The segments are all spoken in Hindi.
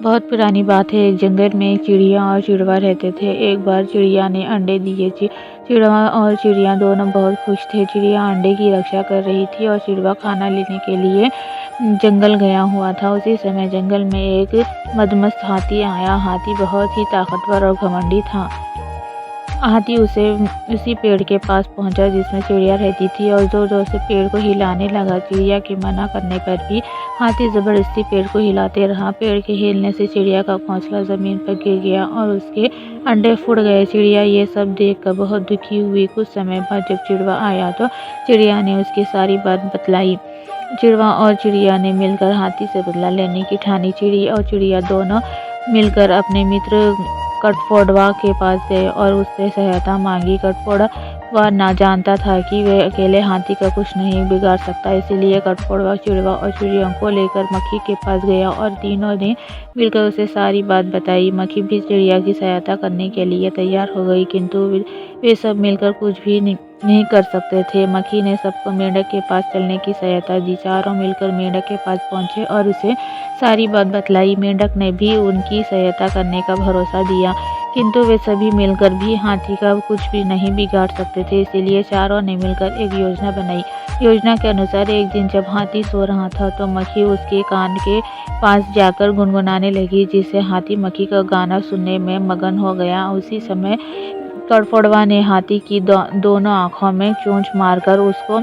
बहुत पुरानी बात है। एक जंगल में एक चिड़िया और चिड़वा रहते थे। एक बार चिड़िया ने अंडे दिए। चिड़वा और चिड़िया दोनों बहुत खुश थे। चिड़िया अंडे की रक्षा कर रही थी और चिड़वा खाना लेने के लिए जंगल गया हुआ था। उसी समय जंगल में एक मदमस्त हाथी आया। हाथी बहुत ही ताकतवर और घमंडी था। हाथी उसी पेड़ के पास पहुंचा जिसमें चिड़िया रहती थी और जोर जोर से पेड़ को हिलाने लगा। चिड़िया के मना करने पर भी हाथी जबरदस्ती पेड़ को हिलाते रहा। पेड़ के हिलने से चिड़िया का घोंसला जमीन पर गिर गया और उसके अंडे फूट गए। चिड़िया ये सब देखकर बहुत दुखी हुई। कुछ समय बाद जब चिड़वा आया तो चिड़िया ने उसकी सारी बात बतलाई। चिड़वा और चिड़िया ने मिलकर हाथी से बदला लेने की ठानी। चिड़ी और चिड़िया दोनों मिलकर अपने मित्र कठफोड़वा के पास गए और उससे सहायता मांगी। कठफोड़वा ना जानता था कि वे अकेले हाथी का कुछ नहीं बिगाड़ सकता, इसीलिए कठफोड़वा चिड़वा और चिड़ियों को लेकर मक्खी के पास गया और तीनों ने मिलकर उसे सारी बात बताई। मक्खी भी चिड़िया की सहायता करने के लिए तैयार हो गई, किंतु वे सब मिलकर कुछ भी नहीं कर सकते थे। मक्खी ने सबको मेंढक के पास चलने की सहायता दी। चारों मिलकर मेंढक के पास पहुंचे और उसे सारी बात बतलाई। मेंढक ने भी उनकी सहायता करने का भरोसा दिया, किंतु वे सभी मिलकर भी हाथी का कुछ भी नहीं बिगाड़ सकते थे, इसीलिए चारों ने मिलकर एक योजना बनाई। योजना के अनुसार एक दिन जब हाथी सो रहा था तो मक्खी उसके कान के पास जाकर गुनगुनाने लगी, जिससे हाथी मक्खी का गाना सुनने में मगन हो गया। उसी समय कठफोड़वा ने हाथी की दोनों आंखों में चोंच मारकर उसको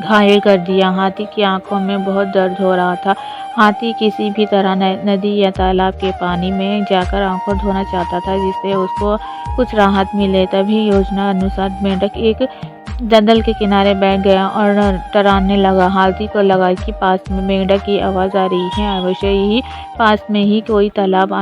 घायल कर दिया। हाथी की आंखों में बहुत दर्द हो रहा था। हाथी किसी भी तरह नदी या तालाब के पानी में जाकर आंखों धोना चाहता था, जिससे उसको कुछ राहत मिले। तभी योजना अनुसार मेंढक एक दलदल के किनारे बैठ गया और डराने लगा। हाथी को लगा कि पास में मेंढक की आवाज़ आ रही है, अवश्य ही पास में ही कोई तालाब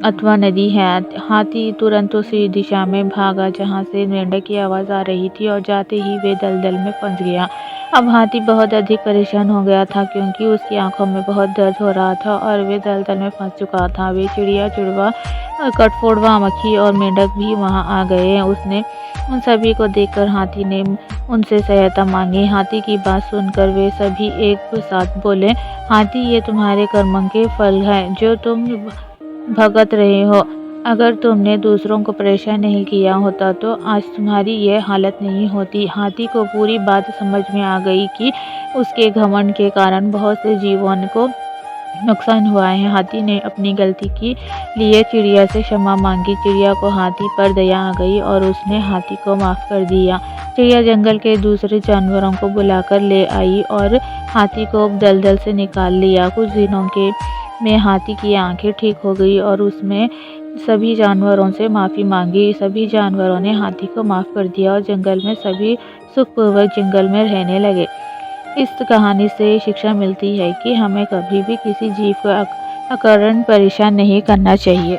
अथवा नदी है। हाथी तुरंत उसी दिशा में भागा जहां से मेंढक की आवाज़ आ रही थी और जाते ही वे दलदल में फंस गया। अब हाथी बहुत अधिक परेशान हो गया था, क्योंकि उसकी आंखों में बहुत दर्द हो रहा था और वे दलदल में फंस चुका था। वे चिड़िया, चिड़वा, कठफोड़वा, मक्खी और मेंढक भी वहां आ गए। उसने उन सभी को देखकर हाथी ने उनसे सहायता मांगी। हाथी की बात सुनकर वे सभी एक साथ बोले, हाथी, ये तुम्हारे कर्मों के फल है जो तुम भुगत रहे हो। अगर तुमने दूसरों को परेशान नहीं किया होता तो आज तुम्हारी ये हालत नहीं होती। हाथी को पूरी बात समझ में आ गई कि उसके घमंड के कारण बहुत से जीवों को नुकसान हुआ है। हाथी ने अपनी गलती के लिए चिड़िया से क्षमा मांगी। चिड़िया को हाथी पर दया आ गई और उसने हाथी को माफ़ कर दिया। चिड़िया जंगल के दूसरे जानवरों को बुलाकर ले आई और हाथी को दलदल से निकाल लिया। कुछ दिनों के में हाथी की आंखें ठीक हो गई और उसमें सभी जानवरों से माफ़ी मांगी। सभी जानवरों ने हाथी को माफ़ कर दिया और जंगल में सभी सुखपूर्वक जंगल में रहने लगे। इस कहानी से शिक्षा मिलती है कि हमें कभी भी किसी जीव को अकारण परेशान नहीं करना चाहिए।